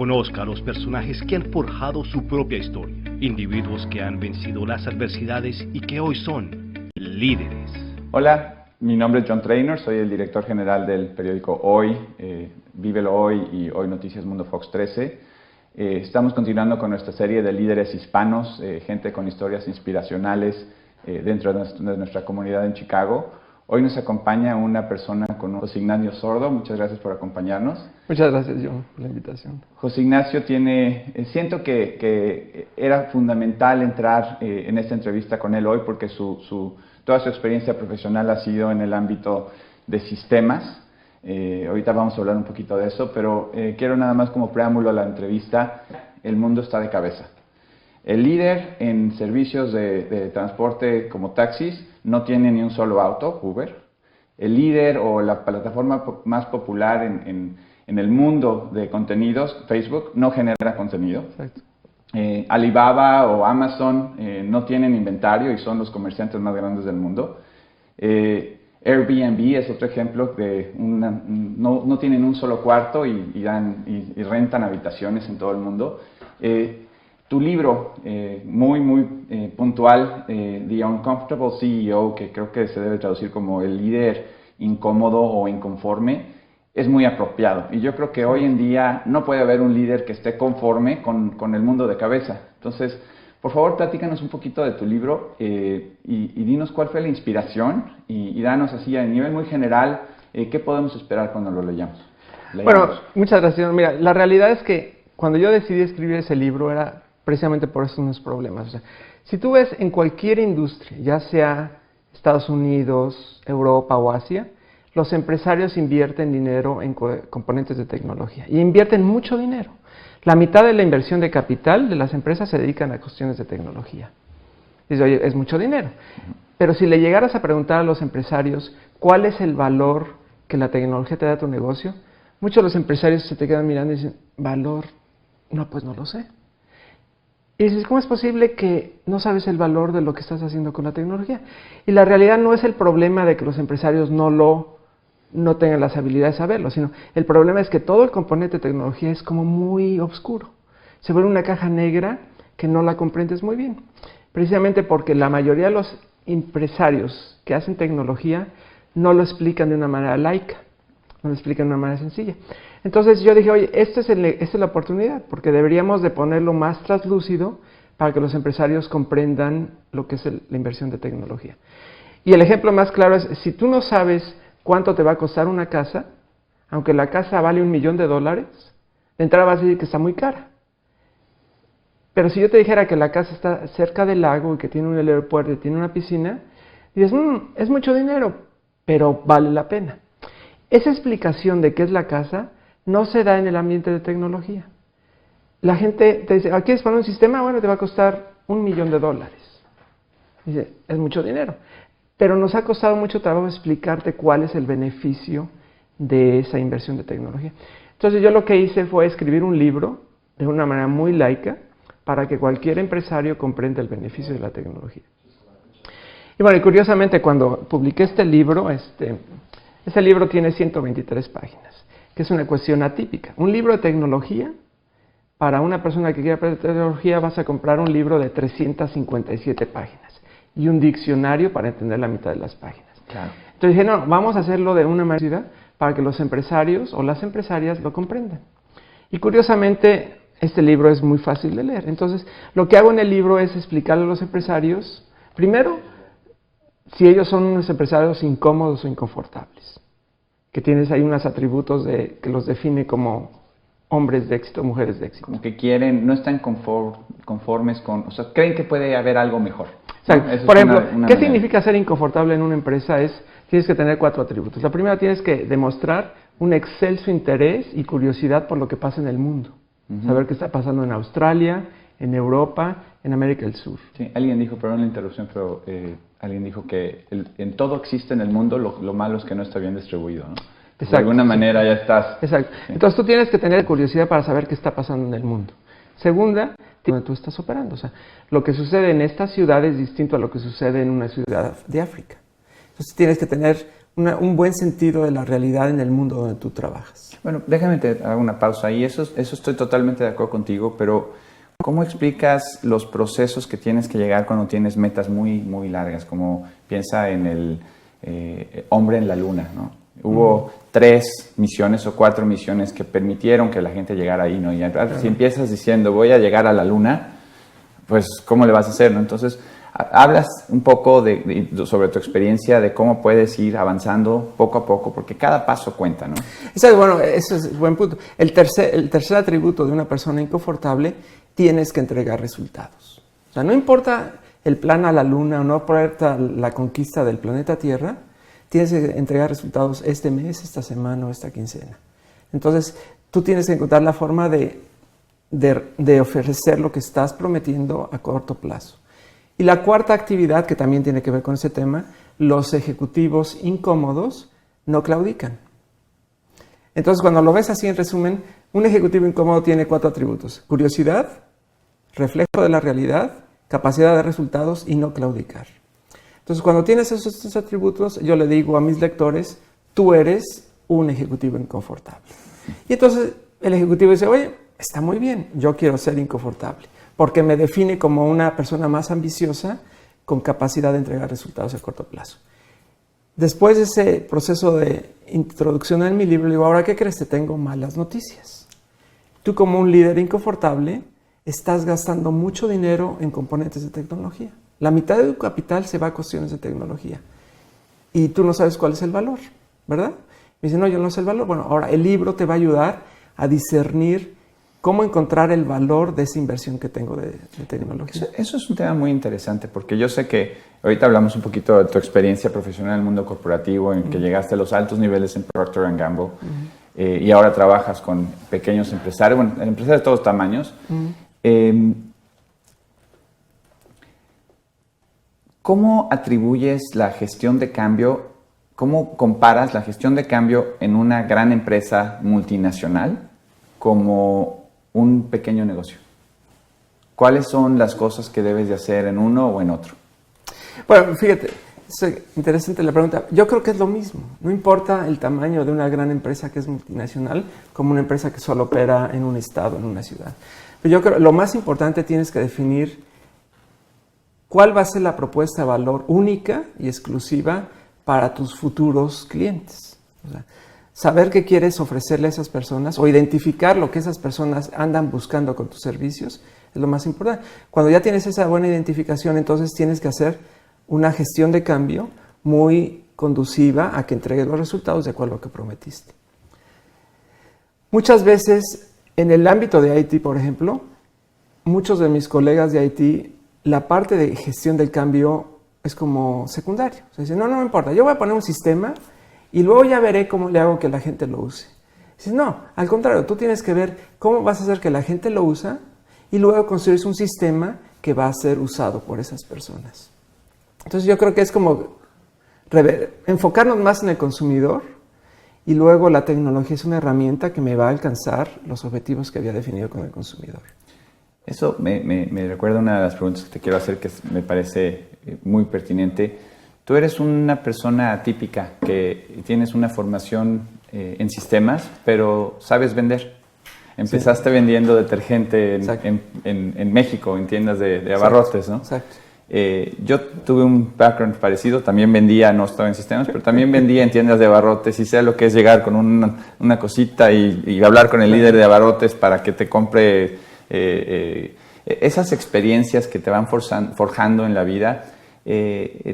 Conozca a los personajes que han forjado su propia historia, individuos que han vencido las adversidades y que hoy son líderes. Hola, mi nombre es John Trainor, soy el director general del periódico Hoy, Vívelo Hoy y Hoy Noticias Mundo Fox 13. Estamos continuando con nuestra serie de líderes hispanos, gente con historias inspiracionales dentro de nuestra comunidad en Chicago. Hoy nos acompaña una persona con José Ignacio Sordo. Muchas gracias por acompañarnos. Muchas gracias, John, por la invitación. José Ignacio siento que era fundamental entrar en esta entrevista con él hoy porque toda su experiencia profesional ha sido en el ámbito de sistemas. Ahorita vamos a hablar un poquito de eso, pero quiero nada más como preámbulo a la entrevista. El mundo está de cabeza. El líder en servicios de transporte como taxis no tiene ni un solo auto, Uber. El líder o la plataforma más popular en el mundo de contenidos, Facebook, no genera contenido. Exacto. Alibaba o Amazon no tienen inventario y son los comerciantes más grandes del mundo. Airbnb es otro ejemplo de no tienen un solo cuarto y rentan habitaciones en todo el mundo. Tu libro, muy puntual, The Uncomfortable CEO, que creo que se debe traducir como el líder incómodo o inconforme, es muy apropiado. Y yo creo que hoy en día no puede haber un líder que esté conforme con el mundo de cabeza. Entonces, por favor, platícanos un poquito de tu libro y dinos cuál fue la inspiración y danos así a nivel muy general qué podemos esperar cuando lo leamos. Bueno, muchas gracias. Mira, la realidad es que cuando yo decidí escribir ese libro era precisamente por esos unos problemas. O sea, si tú ves en cualquier industria, ya sea Estados Unidos, Europa o Asia, los empresarios invierten dinero en componentes de tecnología y invierten mucho dinero. La mitad de la inversión de capital de las empresas se dedican a cuestiones de tecnología. Dices, oye, es mucho dinero. Pero si le llegaras a preguntar a los empresarios cuál es el valor que la tecnología te da a tu negocio, muchos de los empresarios se te quedan mirando y dicen, ¿valor? No, pues no lo sé. Y dices, ¿cómo es posible que no sabes el valor de lo que estás haciendo con la tecnología? Y la realidad no es el problema de que los empresarios no tengan las habilidades de saberlo, sino el problema es que todo el componente de tecnología es como muy oscuro. Se vuelve una caja negra que no la comprendes muy bien. Precisamente porque la mayoría de los empresarios que hacen tecnología no lo explican de una manera laica, no lo explican de una manera sencilla. Entonces yo dije, oye, esta es la oportunidad, porque deberíamos de ponerlo más traslúcido para que los empresarios comprendan lo que es la inversión de tecnología. Y el ejemplo más claro es, si tú no sabes cuánto te va a costar una casa, aunque la casa vale $1,000,000, de entrada vas a decir que está muy cara. Pero si yo te dijera que la casa está cerca del lago y que tiene un aeropuerto y tiene una piscina, dices, es mucho dinero, pero vale la pena. Esa explicación de qué es la casa no se da en el ambiente de tecnología. La gente te dice, ¿quieres poner un sistema? Bueno, te va a costar $1,000,000. Dice, es mucho dinero. Pero nos ha costado mucho trabajo explicarte cuál es el beneficio de esa inversión de tecnología. Entonces yo lo que hice fue escribir un libro de una manera muy laica para que cualquier empresario comprenda el beneficio de la tecnología. Y bueno, y curiosamente cuando publiqué este libro tiene 123 páginas, que es una cuestión atípica. Un libro de tecnología, para una persona que quiera aprender tecnología vas a comprar un libro de 357 páginas y un diccionario para entender la mitad de las páginas. Claro. Entonces dije, no, vamos a hacerlo de una manera para que los empresarios o las empresarias lo comprendan. Y curiosamente, este libro es muy fácil de leer. Entonces, lo que hago en el libro es explicarle a los empresarios, primero, si ellos son unos empresarios incómodos o inconfortables, que tienes ahí unos atributos que los define como hombres de éxito, mujeres de éxito. Como que no están conformes con, o sea, creen que puede haber algo mejor. Exacto. ¿No? Por ejemplo, ¿qué significa ser inconfortable en una empresa? Tienes que tener 4 atributos. La primera, tienes que demostrar un excelso interés y curiosidad por lo que pasa en el mundo. Saber qué está pasando en Australia, en Europa, en América del Sur. Sí, alguien dijo, perdón la interrupción, pero alguien dijo que en todo existe en el mundo, lo malo es que no está bien distribuido, ¿no? Exacto, de alguna manera ya estás. Exacto. Sí. Entonces tú tienes que tener curiosidad para saber qué está pasando en el mundo. Segunda, donde tú estás operando. O sea, lo que sucede en esta ciudad es distinto a lo que sucede en una ciudad de África. Entonces tienes que tener un buen sentido de la realidad en el mundo donde tú trabajas. Bueno, déjame te hago una pausa ahí. Eso estoy totalmente de acuerdo contigo, pero ¿cómo explicas los procesos que tienes que llegar cuando tienes metas muy, muy largas? Como piensa en el hombre en la luna, ¿no? Hubo 3 misiones o 4 misiones que permitieron que la gente llegara ahí, ¿no? Y si empiezas diciendo, voy a llegar a la luna, pues, ¿cómo le vas a hacer, no? Entonces, hablas un poco sobre tu experiencia, de cómo puedes ir avanzando poco a poco, porque cada paso cuenta, ¿no? Bueno, eso es un buen punto. El tercer atributo de una persona inconfortable, tienes que entregar resultados. O sea, no importa el plan a la luna o no importa la conquista del planeta Tierra, tienes que entregar resultados este mes, esta semana o esta quincena. Entonces, tú tienes que encontrar la forma de ofrecer lo que estás prometiendo a corto plazo. Y la cuarta actividad, que también tiene que ver con ese tema, los ejecutivos incómodos no claudican. Entonces, cuando lo ves así en resumen, un ejecutivo incómodo tiene 4 atributos: curiosidad, reflejo de la realidad, capacidad de resultados y no claudicar. Entonces, cuando tienes esos 3 atributos, yo le digo a mis lectores, tú eres un ejecutivo inconfortable. Y entonces el ejecutivo dice, oye, está muy bien, yo quiero ser inconfortable, porque me define como una persona más ambiciosa con capacidad de entregar resultados a corto plazo. Después de ese proceso de introducción en mi libro, le digo, ahora, ¿qué crees? Te tengo malas noticias. Tú, como un líder inconfortable, estás gastando mucho dinero en componentes de tecnología. La mitad de tu capital se va a cuestiones de tecnología. Y tú no sabes cuál es el valor, ¿verdad? Me dice, no, yo no sé el valor. Bueno, ahora el libro te va a ayudar a discernir cómo encontrar el valor de esa inversión que tengo de tecnología. Eso es un tema muy interesante, porque yo sé que ahorita hablamos un poquito de tu experiencia profesional en el mundo corporativo, en que llegaste a los altos niveles en Procter & Gamble, y ahora trabajas con pequeños empresarios, bueno, empresarios de todos tamaños. ¿Cómo atribuyes la gestión de cambio, cómo comparas la gestión de cambio en una gran empresa multinacional como un pequeño negocio? ¿Cuáles son las cosas que debes de hacer en uno o en otro? Bueno, fíjate, es interesante la pregunta. Yo creo que es lo mismo. No importa el tamaño de una gran empresa que es multinacional como una empresa que solo opera en un estado, en una ciudad. Pero yo creo que lo más importante, tienes que definir cuál va a ser la propuesta de valor única y exclusiva para tus futuros clientes. O sea, saber qué quieres ofrecerle a esas personas o identificar lo que esas personas andan buscando con tus servicios es lo más importante. Cuando ya tienes esa buena identificación, entonces tienes que hacer una gestión de cambio muy conduciva a que entregues los resultados de acuerdo a lo que prometiste. Muchas veces, en el ámbito de IT, por ejemplo, muchos de mis colegas de IT, la parte de gestión del cambio es como secundario. O sea, dicen, no me importa, yo voy a poner un sistema y luego ya veré cómo le hago que la gente lo use. Dices, no, al contrario, tú tienes que ver cómo vas a hacer que la gente lo usa y luego construyes un sistema que va a ser usado por esas personas. Entonces yo creo que es como enfocarnos más en el consumidor, y luego la tecnología es una herramienta que me va a alcanzar los objetivos que había definido con el consumidor. Eso me recuerda una de las preguntas que te quiero hacer, que me parece muy pertinente. Tú eres una persona atípica que tienes una formación en sistemas, pero sabes vender. Empezaste vendiendo detergente en México, en tiendas de abarrotes, ¿no? Exacto. Yo tuve un background parecido, también vendía, no estaba en sistemas, pero también vendía en tiendas de abarrotes, y sé lo que es llegar con una cosita y hablar con el líder de abarrotes para que te compre esas experiencias que te van forjando en la vida.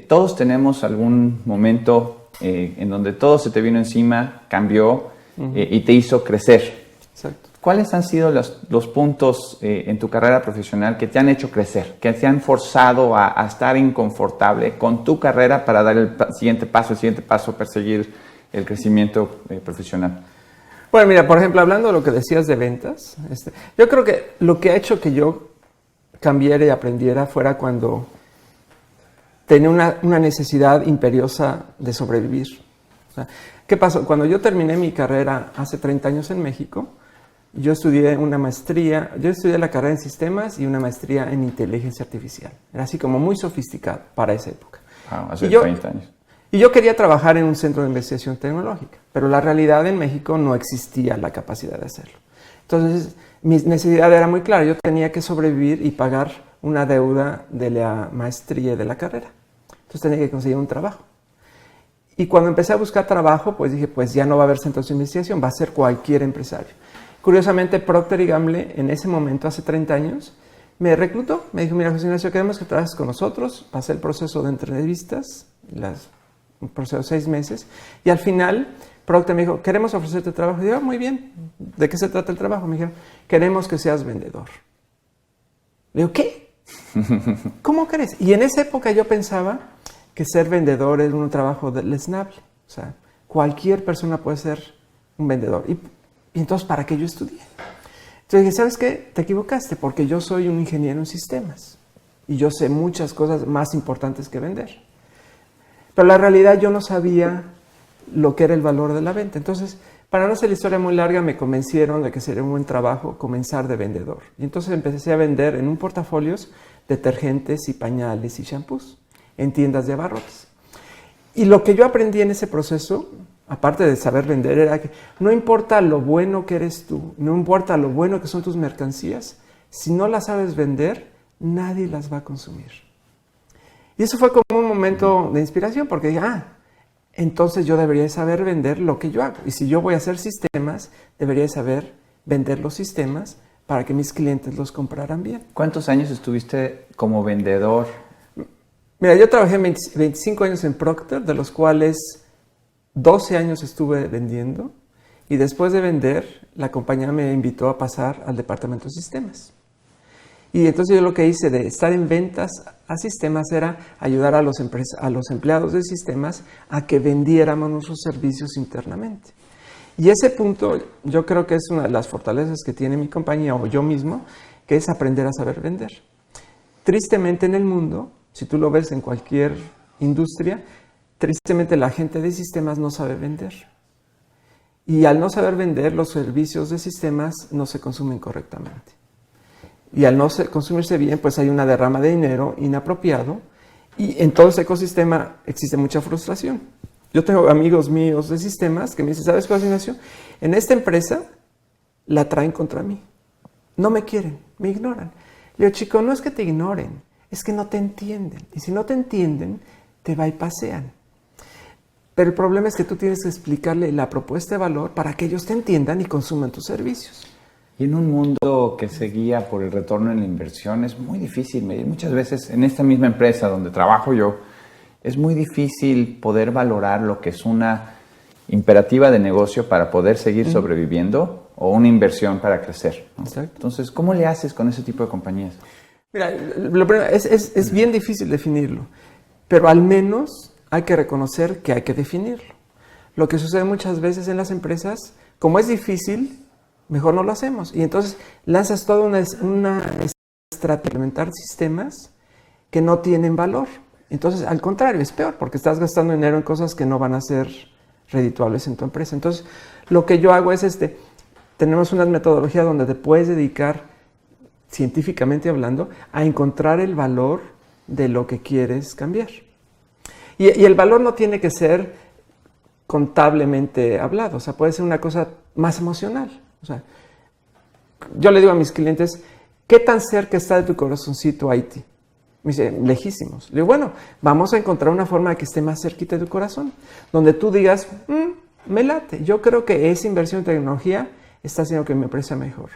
Todos tenemos algún momento en donde todo se te vino encima, cambió y te hizo crecer. Exacto. ¿Cuáles han sido los puntos en tu carrera profesional que te han hecho crecer, que te han forzado a estar inconfortable con tu carrera para dar el siguiente paso, perseguir el crecimiento profesional? Bueno, mira, por ejemplo, hablando de lo que decías de ventas, yo creo que lo que ha hecho que yo cambiara y aprendiera fuera cuando tenía una necesidad imperiosa de sobrevivir. O sea, ¿qué pasó? Cuando yo terminé mi carrera hace 30 años en México, yo estudié la carrera en sistemas y una maestría en inteligencia artificial. Era así como muy sofisticado para esa época. Hace 30 años. Y yo quería trabajar en un centro de investigación tecnológica, pero la realidad en México no existía la capacidad de hacerlo. Entonces, mi necesidad era muy clara. Yo tenía que sobrevivir y pagar una deuda de la maestría y de la carrera. Entonces tenía que conseguir un trabajo. Y cuando empecé a buscar trabajo, pues dije, pues ya no va a haber centros de investigación, va a ser cualquier empresario. Curiosamente, Procter & Gamble, en ese momento, hace 30 años, me reclutó. Me dijo, mira, José Ignacio, queremos que trabajes con nosotros. Pasé el proceso de entrevistas, un proceso de 6 meses. Y al final, Procter me dijo, queremos ofrecerte trabajo. Y yo, muy bien. ¿De qué se trata el trabajo? Me dijeron, queremos que seas vendedor. Le digo, ¿qué? ¿Cómo crees? Y en esa época yo pensaba que ser vendedor era un trabajo deleznable. O sea, cualquier persona puede ser un vendedor. Y entonces, ¿para qué yo estudié? Entonces dije, ¿sabes qué? Te equivocaste, porque yo soy un ingeniero en sistemas. Y yo sé muchas cosas más importantes que vender. Pero la realidad yo no sabía lo que era el valor de la venta. Entonces, para no hacer la historia muy larga, me convencieron de que sería un buen trabajo comenzar de vendedor. Y entonces empecé a vender en un portafolios detergentes y pañales y shampoos en tiendas de abarrotes. Y lo que yo aprendí en ese proceso, aparte de saber vender, era que no importa lo bueno que eres tú, no importa lo bueno que son tus mercancías, si no las sabes vender, nadie las va a consumir. Y eso fue como un momento de inspiración, porque dije, entonces yo debería saber vender lo que yo hago. Y si yo voy a hacer sistemas, debería saber vender los sistemas para que mis clientes los compraran bien. ¿Cuántos años estuviste como vendedor? Mira, yo trabajé 25 años en Procter, de los cuales 12 años estuve vendiendo. Y después de vender, la compañía me invitó a pasar al departamento de sistemas. Y entonces yo lo que hice de estar en ventas a sistemas era ayudar a los empleados de sistemas a que vendiéramos nuestros servicios internamente. Y ese punto yo creo que es una de las fortalezas que tiene mi compañía o yo mismo, que es aprender a saber vender. Tristemente en el mundo, si tú lo ves en cualquier industria, tristemente la gente de sistemas no sabe vender. Y al no saber vender, los servicios de sistemas no se consumen correctamente. Y al no consumirse bien, pues hay una derrama de dinero inapropiado y en todo ese ecosistema existe mucha frustración. Yo tengo amigos míos de sistemas que me dicen, ¿sabes qué, Ignacio? En esta empresa la traen contra mí. No me quieren, me ignoran. Le digo, chico, no es que te ignoren, es que no te entienden. Y si no te entienden, te bypasean. Pero el problema es que tú tienes que explicarle la propuesta de valor para que ellos te entiendan y consuman tus servicios. Y en un mundo que se guía por el retorno en la inversión es muy difícil medir. Muchas veces en esta misma empresa donde trabajo yo, es muy difícil poder valorar lo que es una imperativa de negocio para poder seguir sobreviviendo o una inversión para crecer, ¿no? Exacto. Entonces, ¿cómo le haces con ese tipo de compañías? Mira, lo primero, es bien difícil definirlo, pero al menos hay que reconocer que hay que definirlo. Lo que sucede muchas veces en las empresas, como es difícil, mejor no lo hacemos. Y entonces lanzas toda una estrategia de implementar sistemas que no tienen valor. Entonces, al contrario, es peor porque estás gastando dinero en cosas que no van a ser redituables en tu empresa. Entonces, lo que yo hago es tenemos una metodología donde te puedes dedicar, científicamente hablando, a encontrar el valor de lo que quieres cambiar. Y el valor no tiene que ser contablemente hablado, o sea, puede ser una cosa más emocional. O sea, yo le digo a mis clientes, ¿qué tan cerca está de tu corazoncito Haití? Me dice, lejísimos. Le digo, bueno, vamos a encontrar una forma de que esté más cerquita de tu corazón, donde tú digas, me late. Yo creo que esa inversión en tecnología está haciendo que mi empresa mejor.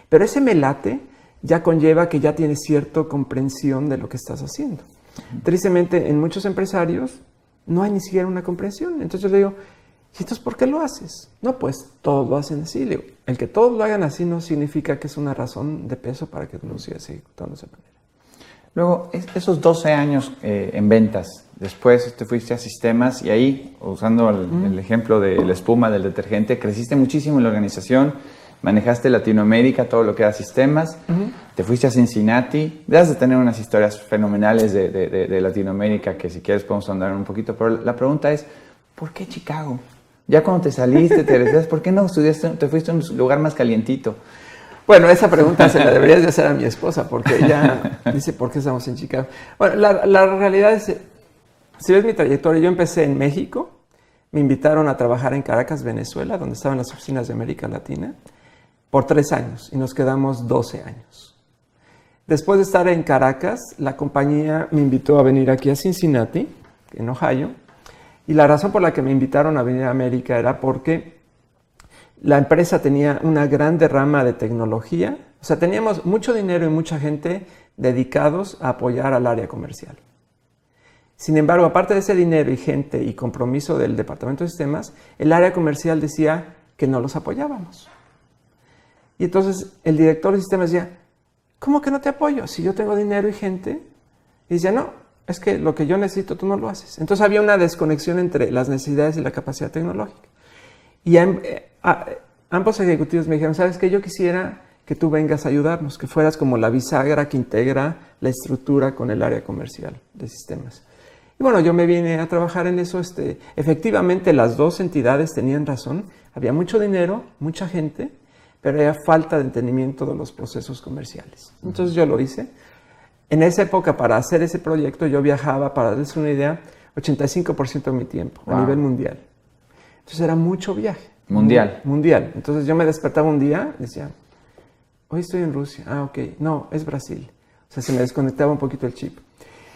Pero ese me late ya conlleva que ya tienes cierta comprensión de lo que estás haciendo. Tristemente, en muchos empresarios no hay ni siquiera una comprensión. Entonces yo le digo, ¿y entonces por qué lo haces? No, pues todos lo hacen así. Le digo, el que todos lo hagan así no significa que es una razón de peso para que tú lo sigas ejecutando de esa manera. Luego, esos 12 años en ventas, después te fuiste a sistemas y ahí, usando el ejemplo de la espuma del detergente, creciste muchísimo en la organización, manejaste Latinoamérica, todo lo que era sistemas, te fuiste a Cincinnati, debes de tener unas historias fenomenales de Latinoamérica que si quieres podemos andar un poquito, pero la pregunta es, ¿por qué Chicago? Ya cuando te saliste, te decías, ¿por qué no estudiaste, te fuiste a un lugar más calientito? Bueno, esa pregunta se la deberías de hacer a mi esposa, porque ella dice, ¿por qué estamos en Chicago? Bueno, la realidad es, Si ves mi trayectoria, yo empecé en México, me invitaron a trabajar en Caracas, Venezuela, donde estaban las oficinas de América Latina, por 3 años y nos quedamos 12 años. Después de estar en Caracas, la compañía me invitó a venir aquí a Cincinnati, en Ohio, y la razón por la que me invitaron a venir a América era porque la empresa tenía una gran derrama de tecnología, o sea, teníamos mucho dinero y mucha gente dedicados a apoyar al área comercial. Sin embargo, aparte de ese dinero y gente y compromiso del Departamento de Sistemas, el área comercial decía que no los apoyábamos. Y entonces el director de sistemas decía, ¿cómo que no te apoyo? Si yo tengo dinero y gente. Y decía, no, es que lo que yo necesito tú no lo haces. Entonces había una desconexión entre las necesidades y la capacidad tecnológica. Y ambos ejecutivos me dijeron, ¿sabes qué? Yo quisiera que tú vengas a ayudarnos, que fueras como la bisagra que integra la estructura con el área comercial de sistemas. Y bueno, yo me vine a trabajar en eso. Efectivamente, las dos entidades tenían razón. Había mucho dinero, mucha gente, pero había falta de entendimiento de los procesos comerciales. Entonces yo lo hice. En esa época, para hacer ese proyecto, yo viajaba, para darles una idea, 85% de mi tiempo, a nivel mundial. Entonces era mucho viaje. Mundial. Mundial. Entonces yo me despertaba un día y decía, hoy estoy en Rusia. Ah, ok. No, es Brasil. O sea, se me desconectaba un poquito el chip.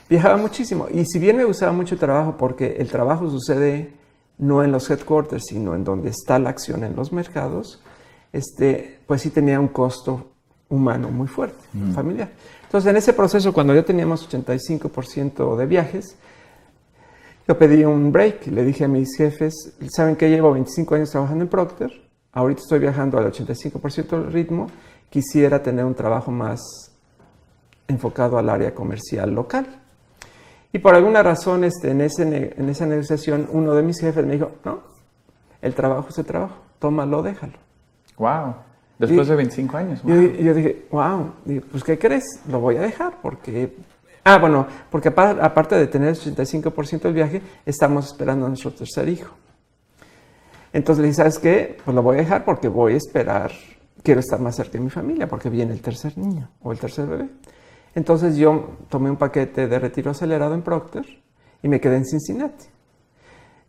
Viajaba muchísimo. Y si bien me gustaba mucho el trabajo, porque el trabajo sucede no en los headquarters, sino en donde está la acción en los mercados, pues sí tenía un costo humano muy fuerte, familiar. Entonces, en ese proceso, cuando ya teníamos 85% de viajes, yo pedí un break. Le dije a mis jefes, ¿saben qué? Llevo 25 años trabajando en Procter. Ahorita estoy viajando al 85% del ritmo. Quisiera tener un trabajo más enfocado al área comercial local. Y por alguna razón, en esa negociación, uno de mis jefes me dijo, no, el trabajo es el trabajo, tómalo, déjalo. Wow. Después de 25 años. Wow. Yo dije, wow, pues ¿qué crees? Lo voy a dejar porque... porque aparte de tener el 85% del viaje, estamos esperando a nuestro tercer hijo. Entonces le dije, ¿sabes qué? Pues lo voy a dejar porque voy a esperar, quiero estar más cerca de mi familia porque viene el tercer niño o el tercer bebé. Entonces yo tomé un paquete de retiro acelerado en Procter y me quedé en Cincinnati.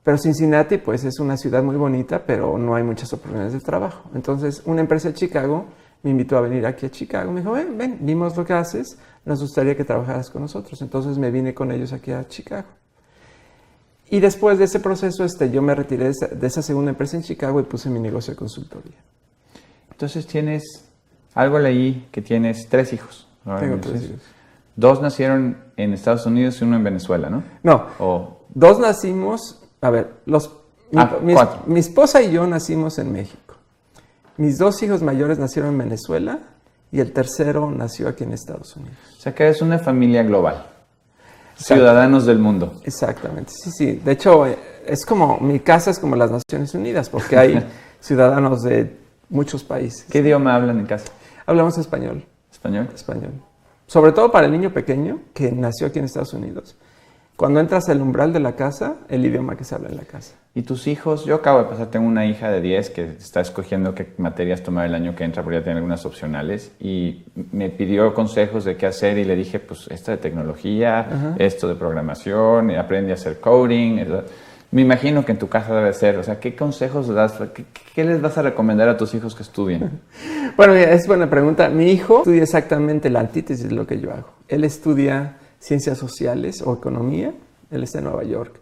Pero Cincinnati pues es una ciudad muy bonita, pero no hay muchas oportunidades de trabajo. Entonces una empresa de Chicago me invitó a venir aquí a Chicago. Me dijo, ven, vimos lo que haces, nos gustaría que trabajaras con nosotros. Entonces me vine con ellos aquí a Chicago. Y después de ese proceso yo me retiré de esa segunda empresa en Chicago y puse mi negocio de consultoría. Entonces algo leí que tienes 3 hijos. Tengo 3 hijos. 2 nacieron en Estados Unidos y 1 en Venezuela, ¿no? No, 2 nacimos, mi esposa y yo nacimos en México. Mis 2 hijos mayores nacieron en Venezuela y el tercero nació aquí en Estados Unidos. O sea que es una familia global. Ciudadanos del mundo. Exactamente, sí. De hecho, mi casa es como las Naciones Unidas, porque hay ciudadanos de muchos países. ¿Qué idioma hablan en casa? Hablamos español. ¿Español? Español. Sobre todo para el niño pequeño que nació aquí en Estados Unidos. Cuando entras al umbral de la casa, el idioma que se habla en la casa. ¿Y tus hijos? Yo acabo de pasar, tengo una hija de 10 que está escogiendo qué materias tomar el año que entra, porque ya tiene algunas opcionales, y me pidió consejos de qué hacer y le dije, pues esto de tecnología, esto de programación, aprende a hacer coding. Me imagino que en tu casa debe ser, o sea, ¿qué consejos das? ¿Qué les vas a recomendar a tus hijos que estudien? Bueno, es buena pregunta. Mi hijo estudia exactamente la antítesis de lo que yo hago. Él estudia ciencias sociales o economía. Él está en Nueva York.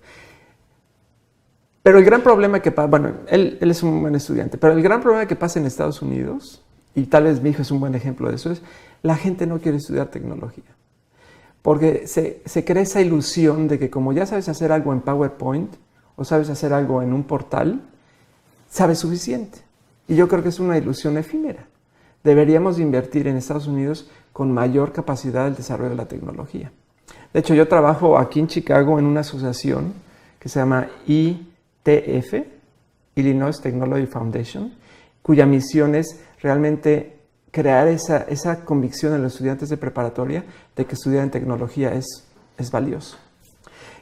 Pero el gran problema que pasa, él es un buen estudiante, pero el gran problema que pasa en Estados Unidos, y tal vez mi hijo es un buen ejemplo de eso, es la gente no quiere estudiar tecnología. Porque se crea esa ilusión de que como ya sabes hacer algo en PowerPoint o sabes hacer algo en un portal, sabes suficiente. Y yo creo que es una ilusión efímera. Deberíamos invertir en Estados Unidos con mayor capacidad del desarrollo de la tecnología. De hecho, yo trabajo aquí en Chicago en una asociación que se llama ITF, Illinois Technology Foundation, cuya misión es realmente crear esa convicción en los estudiantes de preparatoria de que estudiar en tecnología es valioso.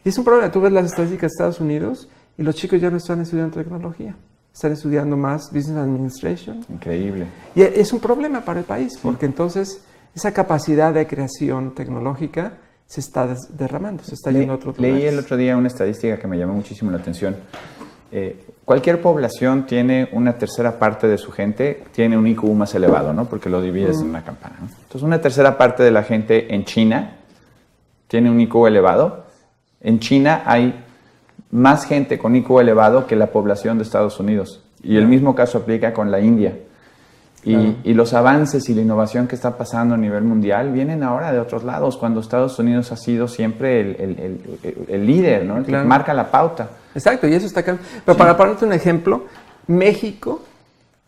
Y es un problema. Tú ves las estadísticas de Estados Unidos y los chicos ya no están estudiando tecnología. Están estudiando más Business Administration. Increíble. Y es un problema para el país, porque entonces esa capacidad de creación tecnológica se está derramando, se está yendo a otros lugares. Leí el otro día una estadística que me llamó muchísimo la atención. Cualquier población tiene una tercera parte de su gente, tiene un IQ más elevado, ¿no? Porque lo divides en una campana, ¿no? Entonces, una tercera parte de la gente en China tiene un IQ elevado. En China hay más gente con IQ elevado que la población de Estados Unidos. Y el mismo caso aplica con la India. Y los avances y la innovación que está pasando a nivel mundial vienen ahora de otros lados, cuando Estados Unidos ha sido siempre el líder, ¿no? El que marca la pauta. Exacto, y eso está acá. Pero para ponerte un ejemplo, México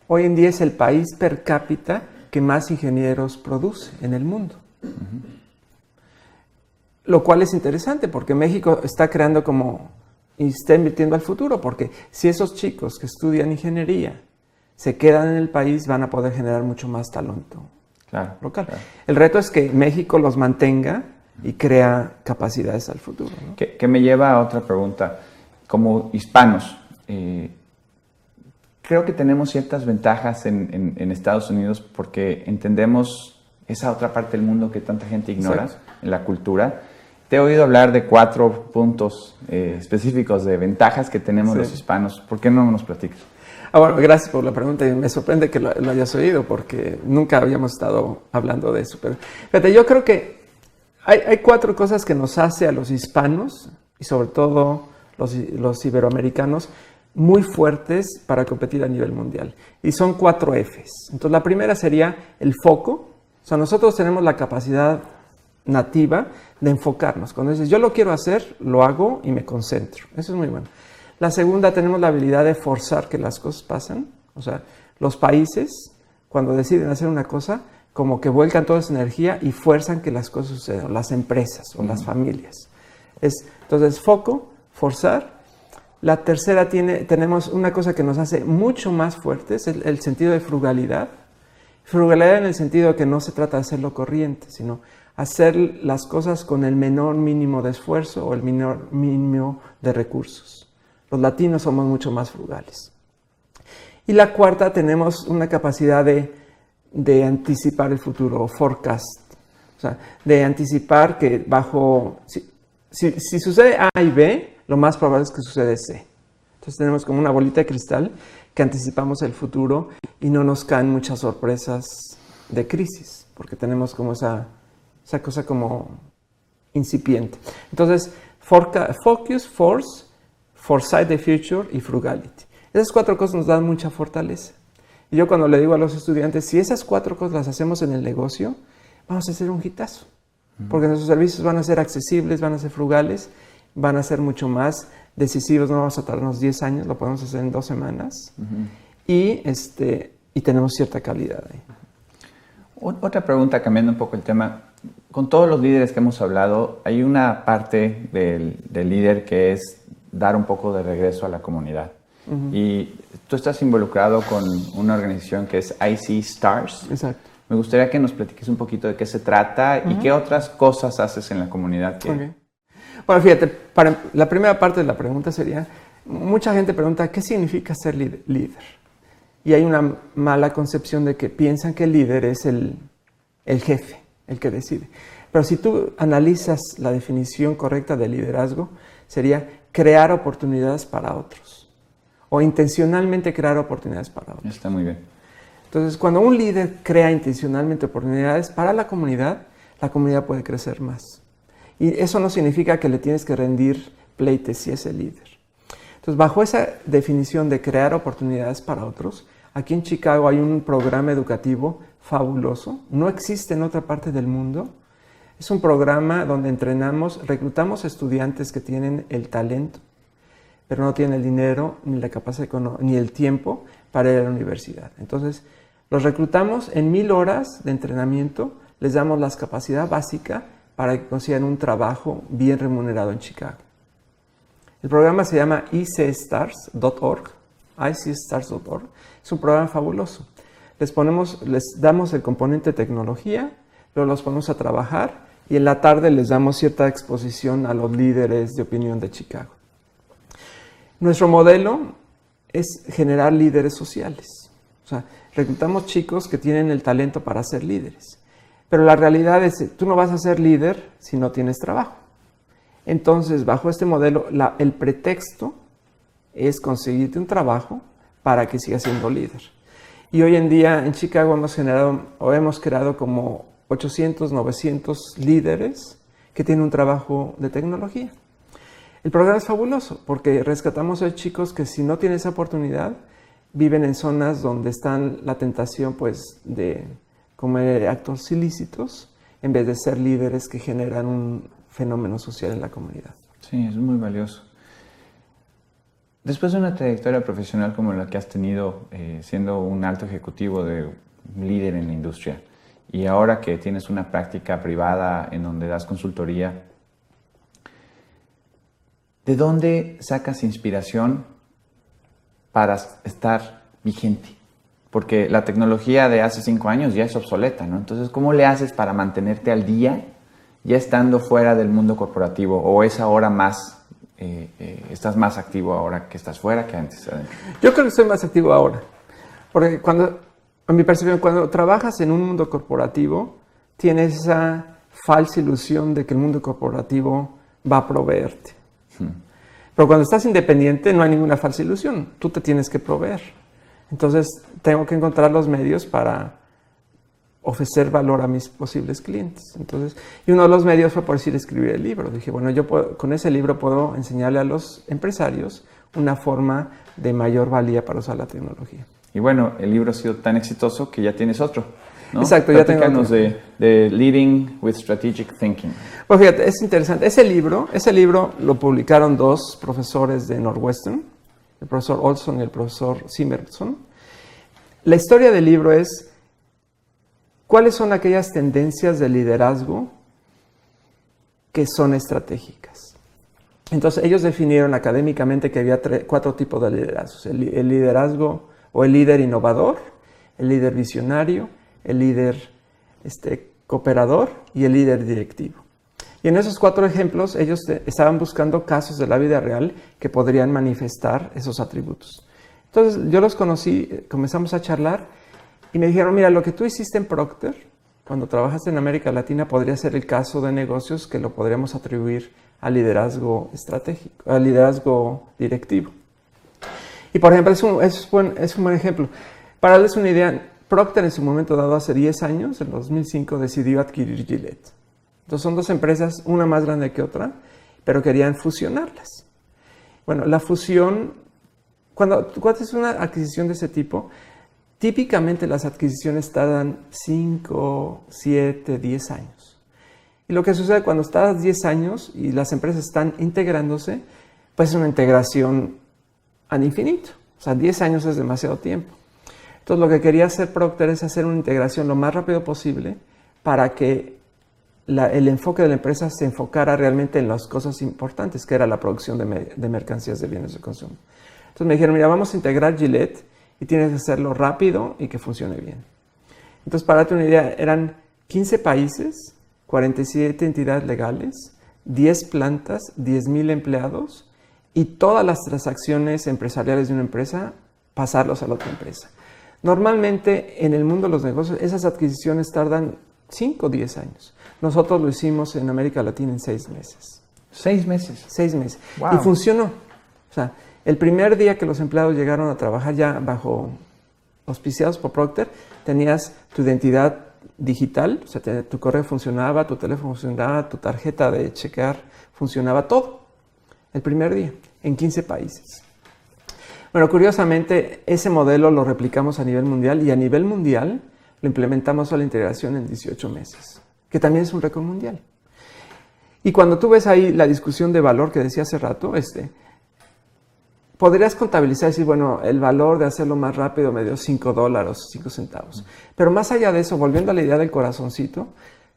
hoy en día es el país per cápita que más ingenieros produce en el mundo. Lo cual es interesante porque México está creando y está invirtiendo al futuro, porque si esos chicos que estudian ingeniería se quedan en el país, van a poder generar mucho más talento local. Claro. El reto es que México los mantenga y crea capacidades al futuro, ¿no? Que me lleva a otra pregunta. Como hispanos, creo que tenemos ciertas ventajas en Estados Unidos porque entendemos esa otra parte del mundo que tanta gente ignora, en la cultura. Te he oído hablar de 4 puntos específicos de ventajas que tenemos los hispanos. ¿Por qué no nos platicas? Bueno, gracias por la pregunta y me sorprende que lo hayas oído porque nunca habíamos estado hablando de eso. Pero fíjate, yo creo que hay 4 cosas que nos hace a los hispanos y sobre todo los iberoamericanos muy fuertes para competir a nivel mundial. Y son 4 Fs. Entonces la primera sería el foco. O sea, nosotros tenemos la capacidad nativa de enfocarnos. Cuando dices, yo lo quiero hacer, lo hago y me concentro. Eso es muy bueno. La segunda, tenemos la habilidad de forzar que las cosas pasen. O sea, los países, cuando deciden hacer una cosa, como que vuelcan toda esa energía y fuerzan que las cosas sucedan. Las empresas o las familias. Entonces, foco, forzar. La tercera, tenemos una cosa que nos hace mucho más fuertes, el sentido de frugalidad. Frugalidad en el sentido de que no se trata de hacerlo corriente, sino hacer las cosas con el menor mínimo de esfuerzo o el menor mínimo de recursos. Los latinos somos mucho más frugales. Y la cuarta, tenemos una capacidad de anticipar el futuro, o forecast. O sea, de anticipar que si sucede A y B, lo más probable es que suceda C. Entonces tenemos como una bolita de cristal que anticipamos el futuro y no nos caen muchas sorpresas de crisis, porque tenemos como esa cosa como incipiente. Entonces, focus, force, foresight the future y frugality. Esas 4 cosas nos dan mucha fortaleza. Y yo cuando le digo a los estudiantes, si esas 4 cosas las hacemos en el negocio, vamos a hacer un hitazo. Porque nuestros servicios van a ser accesibles, van a ser frugales, van a ser mucho más decisivos. No vamos a tardarnos 10 años, lo podemos hacer en 2 semanas. Y tenemos cierta calidad ahí. Otra pregunta, cambiando un poco el tema. Con todos los líderes que hemos hablado, hay una parte del líder que es dar un poco de regreso a la comunidad. Y tú estás involucrado con una organización que es IC Stars. Exacto. Me gustaría que nos platiques un poquito de qué se trata y qué otras cosas haces en la comunidad. Bueno, fíjate, la primera parte de la pregunta sería, mucha gente pregunta, ¿qué significa ser líder? Y hay una mala concepción de que piensan que el líder es el jefe, el que decide. Pero si tú analizas la definición correcta de liderazgo, sería crear oportunidades para otros. O intencionalmente crear oportunidades para otros. Está muy bien. Entonces, cuando un líder crea intencionalmente oportunidades para la comunidad puede crecer más. Y eso no significa que le tienes que rendir pleitesía a ese líder. Entonces, bajo esa definición de crear oportunidades para otros, aquí en Chicago hay un programa educativo fabuloso. No existe en otra parte del mundo. Es un programa donde reclutamos estudiantes que tienen el talento, pero no tienen el dinero, ni la capacidad ni el tiempo para ir a la universidad. Entonces, los reclutamos en 1000 horas de entrenamiento, les damos la capacidad básica para que consigan un trabajo bien remunerado en Chicago. El programa se llama icstars.org, icstars.org. Es un programa fabuloso. Les damos el componente de tecnología, luego los ponemos a trabajar y en la tarde les damos cierta exposición a los líderes de opinión de Chicago. Nuestro modelo es generar líderes sociales. O sea, reclutamos chicos que tienen el talento para ser líderes. Pero la realidad es que tú no vas a ser líder si no tienes trabajo. Entonces, bajo este modelo, el pretexto es conseguirte un trabajo para que sigas siendo líder. Y hoy en día en Chicago hemos creado como 800, 900 líderes que tienen un trabajo de tecnología. El programa es fabuloso porque rescatamos a chicos que si no tienen esa oportunidad, viven en zonas donde están la tentación pues, de comer actos ilícitos en vez de ser líderes que generan un fenómeno social en la comunidad. Sí, es muy valioso. Después de una trayectoria profesional como la que has tenido siendo un alto ejecutivo de un líder en la industria y ahora que tienes una práctica privada en donde das consultoría, ¿de dónde sacas inspiración para estar vigente? Porque la tecnología de hace 5 años ya es obsoleta, ¿no? Entonces, ¿cómo le haces para mantenerte al día ya estando fuera del mundo corporativo? ¿O es ahora más, estás más activo ahora que estás fuera que antes adentro? Yo creo que estoy más activo ahora. Porque en mi percepción, cuando trabajas en un mundo corporativo, tienes esa falsa ilusión de que el mundo corporativo va a proveerte. Pero cuando estás independiente no hay ninguna falsa ilusión, tú te tienes que proveer. Entonces tengo que encontrar los medios para ofrecer valor a mis posibles clientes. Y uno de los medios fue por decir escribir el libro. Dije, bueno, con ese libro puedo enseñarle a los empresarios una forma de mayor valía para usar la tecnología. Y bueno, el libro ha sido tan exitoso que ya tienes otro, ¿no? Exacto, ya tengo otro. de Leading with Strategic Thinking. Pues fíjate, es interesante. Ese libro lo publicaron 2 profesores de Northwestern, el profesor Olson y el profesor Simerson. La historia del libro es cuáles son aquellas tendencias de liderazgo que son estratégicas. Entonces, ellos definieron académicamente que había 4 tipos de liderazgos. El liderazgo o el líder innovador, el líder visionario, el líder cooperador y el líder directivo. Y en esos 4 ejemplos, ellos estaban buscando casos de la vida real que podrían manifestar esos atributos. Entonces, yo los conocí, comenzamos a charlar y me dijeron, mira, lo que tú hiciste en Procter, cuando trabajaste en América Latina, podría ser el caso de negocios que lo podríamos atribuir al liderazgo estratégico, al liderazgo directivo. Y, por ejemplo, es un buen ejemplo. Para darles una idea, Procter en su momento dado, hace 10 años, en 2005, decidió adquirir Gillette. Entonces son 2 empresas, una más grande que otra, pero querían fusionarlas. Bueno, la fusión, cuando haces una adquisición de ese tipo, típicamente las adquisiciones tardan 5, 7, 10 años. Y lo que sucede cuando estás 10 años y las empresas están integrándose, pues es una integración al infinito. O sea, 10 años es demasiado tiempo. Entonces, lo que quería hacer Procter es hacer una integración lo más rápido posible para que el enfoque de la empresa se enfocara realmente en las cosas importantes, que era la producción de mercancías de bienes de consumo. Entonces me dijeron, mira, vamos a integrar Gillette y tienes que hacerlo rápido y que funcione bien. Entonces, para darte una idea, eran 15 países, 47 entidades legales, 10 plantas, 10,000 empleados y todas las transacciones empresariales de una empresa, pasarlos a la otra empresa. Normalmente, en el mundo de los negocios, esas adquisiciones tardan 5 o 10 años. Nosotros lo hicimos en América Latina en 6 meses. 6 meses. 6 meses. Wow. Y funcionó. O sea, el primer día que los empleados llegaron a trabajar ya bajo auspiciados por Procter, tenías tu identidad digital, o sea, tu correo funcionaba, tu teléfono funcionaba, tu tarjeta de chequear funcionaba, todo. El primer día, en 15 países. Bueno, curiosamente, ese modelo lo replicamos a nivel mundial y a nivel mundial lo implementamos a la integración en 18 meses, que también es un récord mundial. Y cuando tú ves ahí la discusión de valor que decía hace rato, podrías contabilizar y decir, bueno, el valor de hacerlo más rápido me dio $5, 5 centavos. Pero más allá de eso, volviendo a la idea del corazoncito,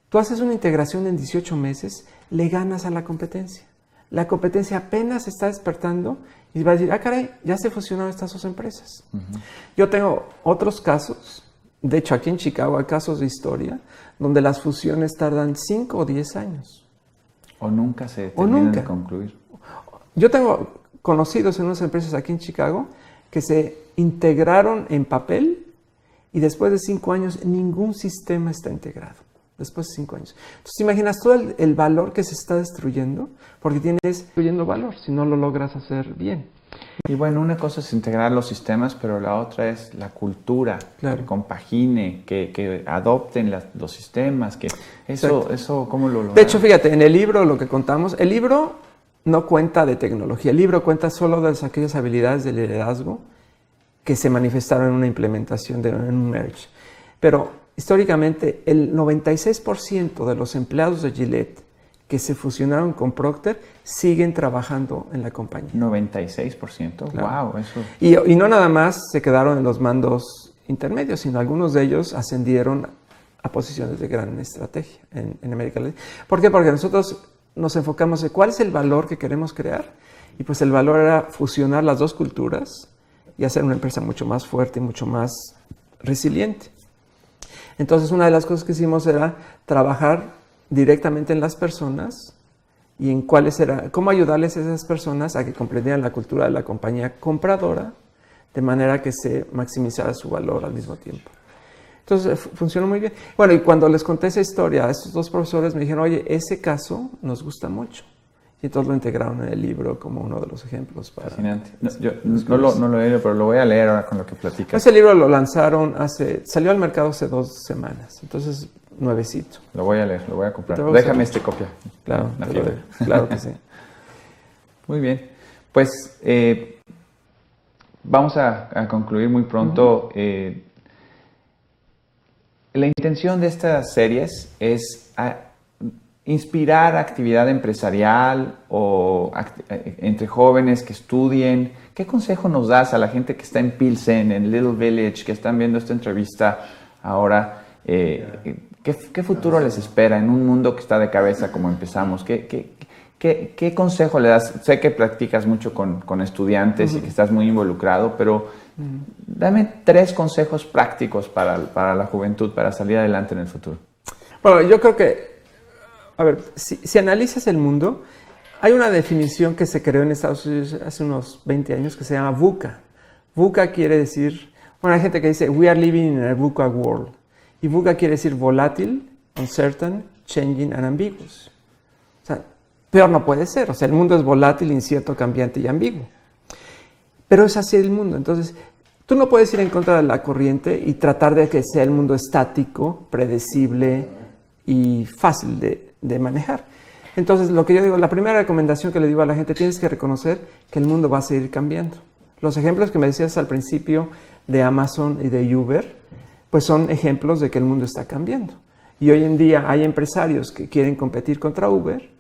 tú haces una integración en 18 meses, le ganas a la competencia. La competencia apenas está despertando y va a decir, ah, caray, ya se fusionaron estas 2 empresas. Yo tengo otros casos, de hecho aquí en Chicago hay casos de historia, donde las fusiones tardan 5 o 10 años. O nunca se terminan de concluir. Yo tengo conocidos en unas empresas aquí en Chicago que se integraron en papel y después de 5 años ningún sistema está integrado. después de 5 años. Entonces, ¿te imaginas todo el valor que se está destruyendo? Porque tienes destruyendo valor si no lo logras hacer bien. Y bueno, una cosa es integrar los sistemas, pero la otra es la cultura, claro, que compagine, que adopten los sistemas, que eso ¿cómo lo logran? De hecho, fíjate, en el libro lo que contamos, el libro no cuenta de tecnología, el libro cuenta solo de aquellas habilidades de liderazgo que se manifestaron en una implementación, en un merge. Pero históricamente el 96% de los empleados de Gillette que se fusionaron con Procter siguen trabajando en la compañía. 96%, claro. Wow, eso. Y no nada más se quedaron en los mandos intermedios, sino algunos de ellos ascendieron a posiciones de gran estrategia en América Latina. ¿Por qué? Porque nosotros nos enfocamos en cuál es el valor que queremos crear, y pues el valor era fusionar las dos culturas y hacer una empresa mucho más fuerte y mucho más resiliente. Entonces, una de las cosas que hicimos era trabajar directamente en las personas y en cómo ayudarles a esas personas a que comprendieran la cultura de la compañía compradora de manera que se maximizara su valor al mismo tiempo. Entonces funcionó muy bien. Bueno, y cuando les conté esa historia a estos dos profesores me dijeron, oye, ese caso nos gusta mucho. Y entonces lo integraron en el libro como uno de los ejemplos. Fascinante. Yo no lo he leído, pero lo voy a leer ahora con lo que platicas. Ese libro lo lanzaron salió al mercado hace 2 semanas, entonces nuevecito. Lo voy a leer, lo voy a comprar. Déjame copia. Claro, claro que sí. Muy bien. Pues vamos a concluir muy pronto. La intención de estas series es inspirar actividad empresarial o entre jóvenes que estudien. ¿Qué consejo nos das a la gente que está en Pilsen, en Little Village, que están viendo esta entrevista ahora? ¿Qué futuro les espera en un mundo que está de cabeza como empezamos? ¿Qué consejo le das? Sé que practicas mucho con estudiantes y que estás muy involucrado, pero dame 3 consejos prácticos para la juventud, para salir adelante en el futuro. Bueno, yo creo que, a ver, si analizas el mundo, hay una definición que se creó en Estados Unidos hace unos 20 años que se llama VUCA. VUCA quiere decir, bueno, hay gente que dice, we are living in a VUCA world. Y VUCA quiere decir volátil, uncertain, changing and ambiguous. O sea, peor no puede ser. O sea, el mundo es volátil, incierto, cambiante y ambiguo. Pero es así el mundo. Entonces, tú no puedes ir en contra de la corriente y tratar de que sea el mundo estático, predecible y fácil de manejar. Entonces, lo que yo digo, la primera recomendación que le digo a la gente, tienes que reconocer que el mundo va a seguir cambiando. Los ejemplos que me decías al principio de Amazon y de Uber, pues son ejemplos de que el mundo está cambiando. Y hoy en día hay empresarios que quieren competir contra Uber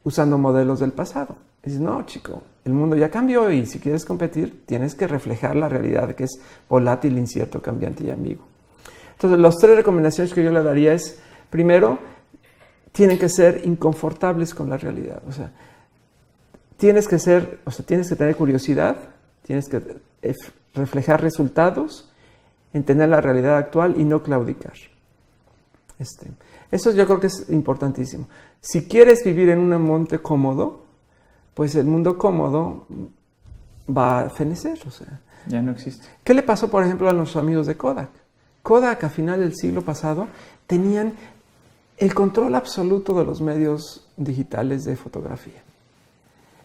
usando modelos del pasado. Y dices, no, chico, el mundo ya cambió y si quieres competir, tienes que reflejar la realidad que es volátil, incierto, cambiante y ambiguo. Entonces, las 3 recomendaciones que yo le daría es, primero, tienen que ser inconfortables con la realidad. O sea, tienes que tener curiosidad, tienes que reflejar resultados, entender la realidad actual y no claudicar. Eso yo creo que es importantísimo. Si quieres vivir en un monte cómodo, pues el mundo cómodo va a fenecer. O sea, ya no existe. ¿Qué le pasó, por ejemplo, a los amigos de Kodak? Kodak, a final del siglo pasado, tenían el control absoluto de los medios digitales de fotografía.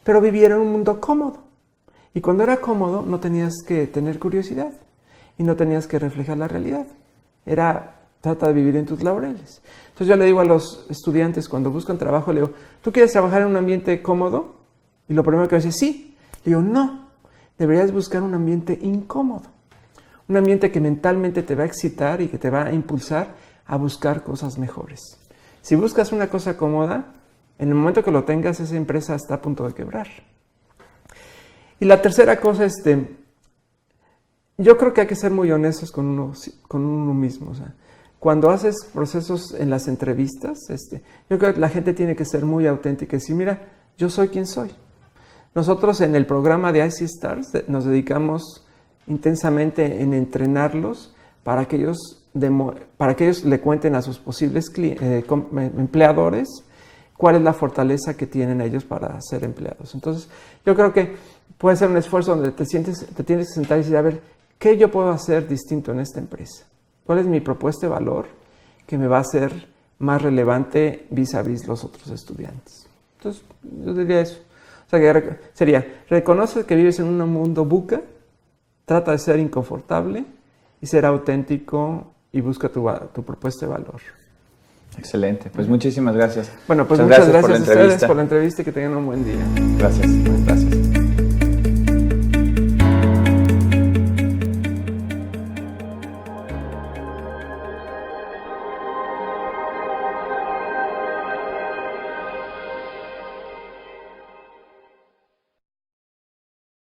Pero vivieron en un mundo cómodo. Y cuando era cómodo, no tenías que tener curiosidad. Y no tenías que reflejar la realidad. Trata de vivir en tus laureles. Entonces yo le digo a los estudiantes cuando buscan trabajo, le digo, ¿tú quieres trabajar en un ambiente cómodo? Y lo primero que me dice, sí. Le digo, no, deberías buscar un ambiente incómodo. Un ambiente que mentalmente te va a excitar y que te va a impulsar a buscar cosas mejores. Si buscas una cosa cómoda, en el momento que lo tengas, esa empresa está a punto de quebrar. Y la tercera cosa es, yo creo que hay que ser muy honestos con uno mismo. O sea, cuando haces procesos en las entrevistas, yo creo que la gente tiene que ser muy auténtica y decir, mira, yo soy quien soy. Nosotros en el programa de IC Stars nos dedicamos intensamente en entrenarlos para que ellos le cuenten a sus posibles empleadores cuál es la fortaleza que tienen ellos para ser empleados. Entonces, yo creo que puede ser un esfuerzo donde te tienes que sentar y decir, a ver, ¿qué yo puedo hacer distinto en esta empresa? ¿Cuál es mi propuesta de valor que me va a hacer más relevante vis a vis los otros estudiantes. Entonces, yo diría eso. O sea, que sería, reconoce que vives en un mundo buca, trata de ser inconfortable y ser auténtico y busca tu propuesta de valor. Excelente, pues muchísimas gracias. Bueno, pues muchas muchas gracias por la a ustedes por la entrevista y que tengan un buen día. Gracias, gracias.